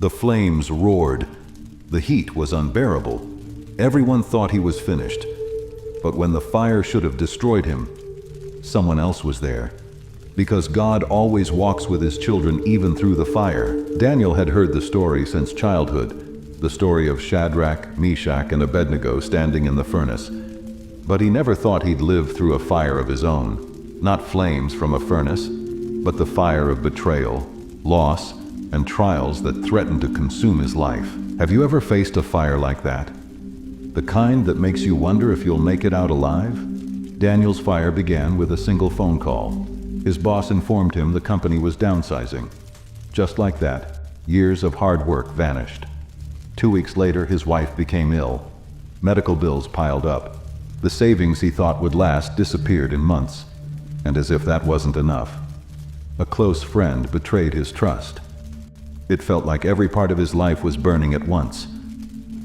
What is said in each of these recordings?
The flames roared. The heat was unbearable. Everyone thought he was finished. But when the fire should have destroyed him, someone else was there. Because God always walks with his children even through the fire. Daniel had heard the story since childhood, the story of Shadrach, Meshach, and Abednego standing in the furnace. But he never thought he'd live through a fire of his own. Not flames from a furnace, but the fire of betrayal, loss, and trials that threatened to consume his life. Have you ever faced a fire like that? The kind that makes you wonder if you'll make it out alive? Daniel's fire began with a single phone call. His boss informed him the company was downsizing. Just like that, years of hard work vanished. 2 weeks later, his wife became ill. Medical bills piled up. The savings he thought would last disappeared in months. And as if that wasn't enough, a close friend betrayed his trust. It felt like every part of his life was burning at once.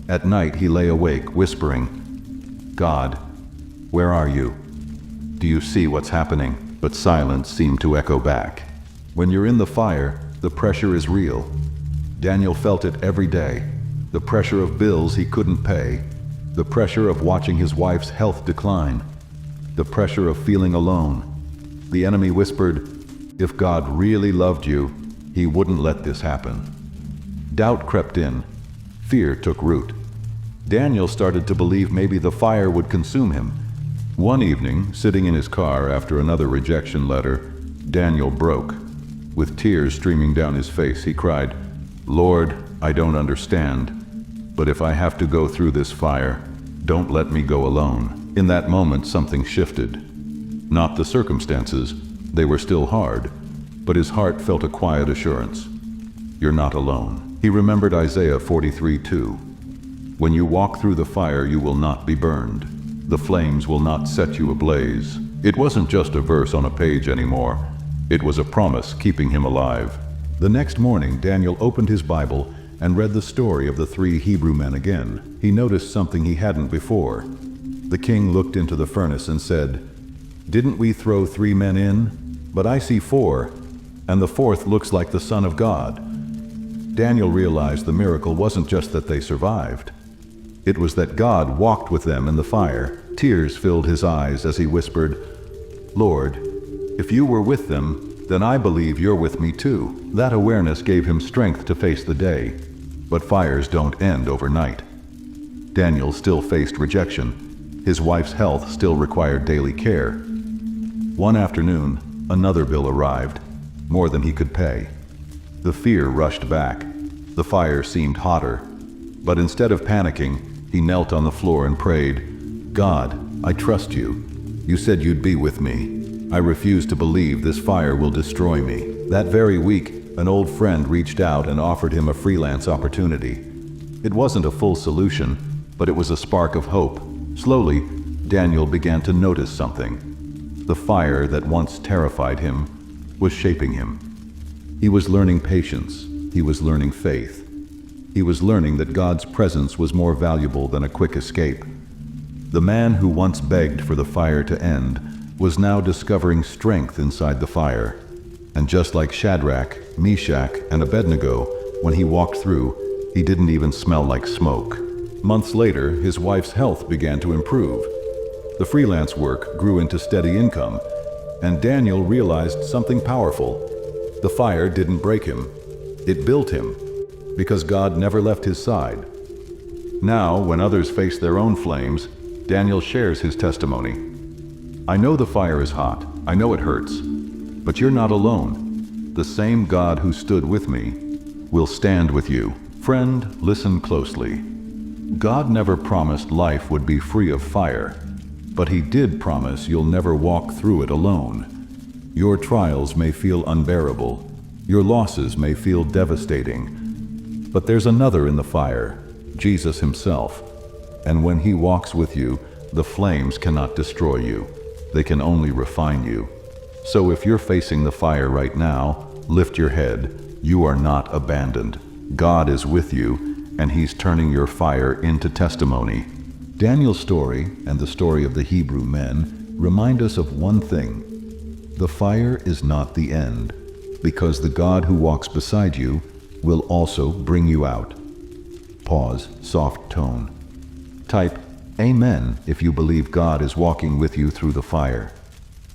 At night, he lay awake, whispering, "God, where are you? Do you see what's happening?" But silence seemed to echo back. When you're in the fire, the pressure is real. Daniel felt it every day. The pressure of bills he couldn't pay. The pressure of watching his wife's health decline. The pressure of feeling alone. The enemy whispered, if God really loved you, he wouldn't let this happen. Doubt crept in. Fear took root. Daniel started to believe maybe the fire would consume him. One evening, sitting in his car after another rejection letter, Daniel broke. With tears streaming down his face, he cried, "Lord, I don't understand, but if I have to go through this fire, don't let me go alone." In that moment, something shifted. Not the circumstances, they were still hard, but his heart felt a quiet assurance. You're not alone. He remembered Isaiah 43:2. When you walk through the fire, you will not be burned. The flames will not set you ablaze. It wasn't just a verse on a page anymore. It was a promise keeping him alive. The next morning, Daniel opened his Bible and read the story of the 3 Hebrew men again. He noticed something he hadn't before. The king looked into the furnace and said, "Didn't we throw 3 men in? But I see 4, and the 4th looks like the Son of God." Daniel realized the miracle wasn't just that they survived. It was that God walked with them in the fire. Tears filled his eyes as he whispered, "Lord, if you were with them, then I believe you're with me too." That awareness gave him strength to face the day. But fires don't end overnight. Daniel still faced rejection. His wife's health still required daily care. One afternoon, another bill arrived, more than he could pay. The fear rushed back. The fire seemed hotter. But instead of panicking, he knelt on the floor and prayed, "God, I trust you. You said you'd be with me. I refuse to believe this fire will destroy me." That very week, an old friend reached out and offered him a freelance opportunity. It wasn't a full solution, but it was a spark of hope. Slowly, Daniel began to notice something. The fire that once terrified him was shaping him. He was learning patience. He was learning faith. He was learning that God's presence was more valuable than a quick escape. The man who once begged for the fire to end was now discovering strength inside the fire. And just like Shadrach, Meshach, and Abednego, when he walked through, he didn't even smell like smoke. Months later, his wife's health began to improve. The freelance work grew into steady income, and Daniel realized something powerful. The fire didn't break him. It built him, because God never left his side. Now, when others face their own flames, Daniel shares his testimony. "I know the fire is hot. I know it hurts. But you're not alone. The same God who stood with me will stand with you." Friend, listen closely. God never promised life would be free of fire, but he did promise you'll never walk through it alone. Your trials may feel unbearable. Your losses may feel devastating. But there's another in the fire, Jesus himself. And when he walks with you, the flames cannot destroy you. They can only refine you. So if you're facing the fire right now, lift your head. You are not abandoned. God is with you, and he's turning your fire into testimony. Daniel's story and the story of the Hebrew men remind us of one thing. The fire is not the end, because the God who walks beside you will also bring you out. Pause, soft tone. Type Amen if you believe God is walking with you through the fire.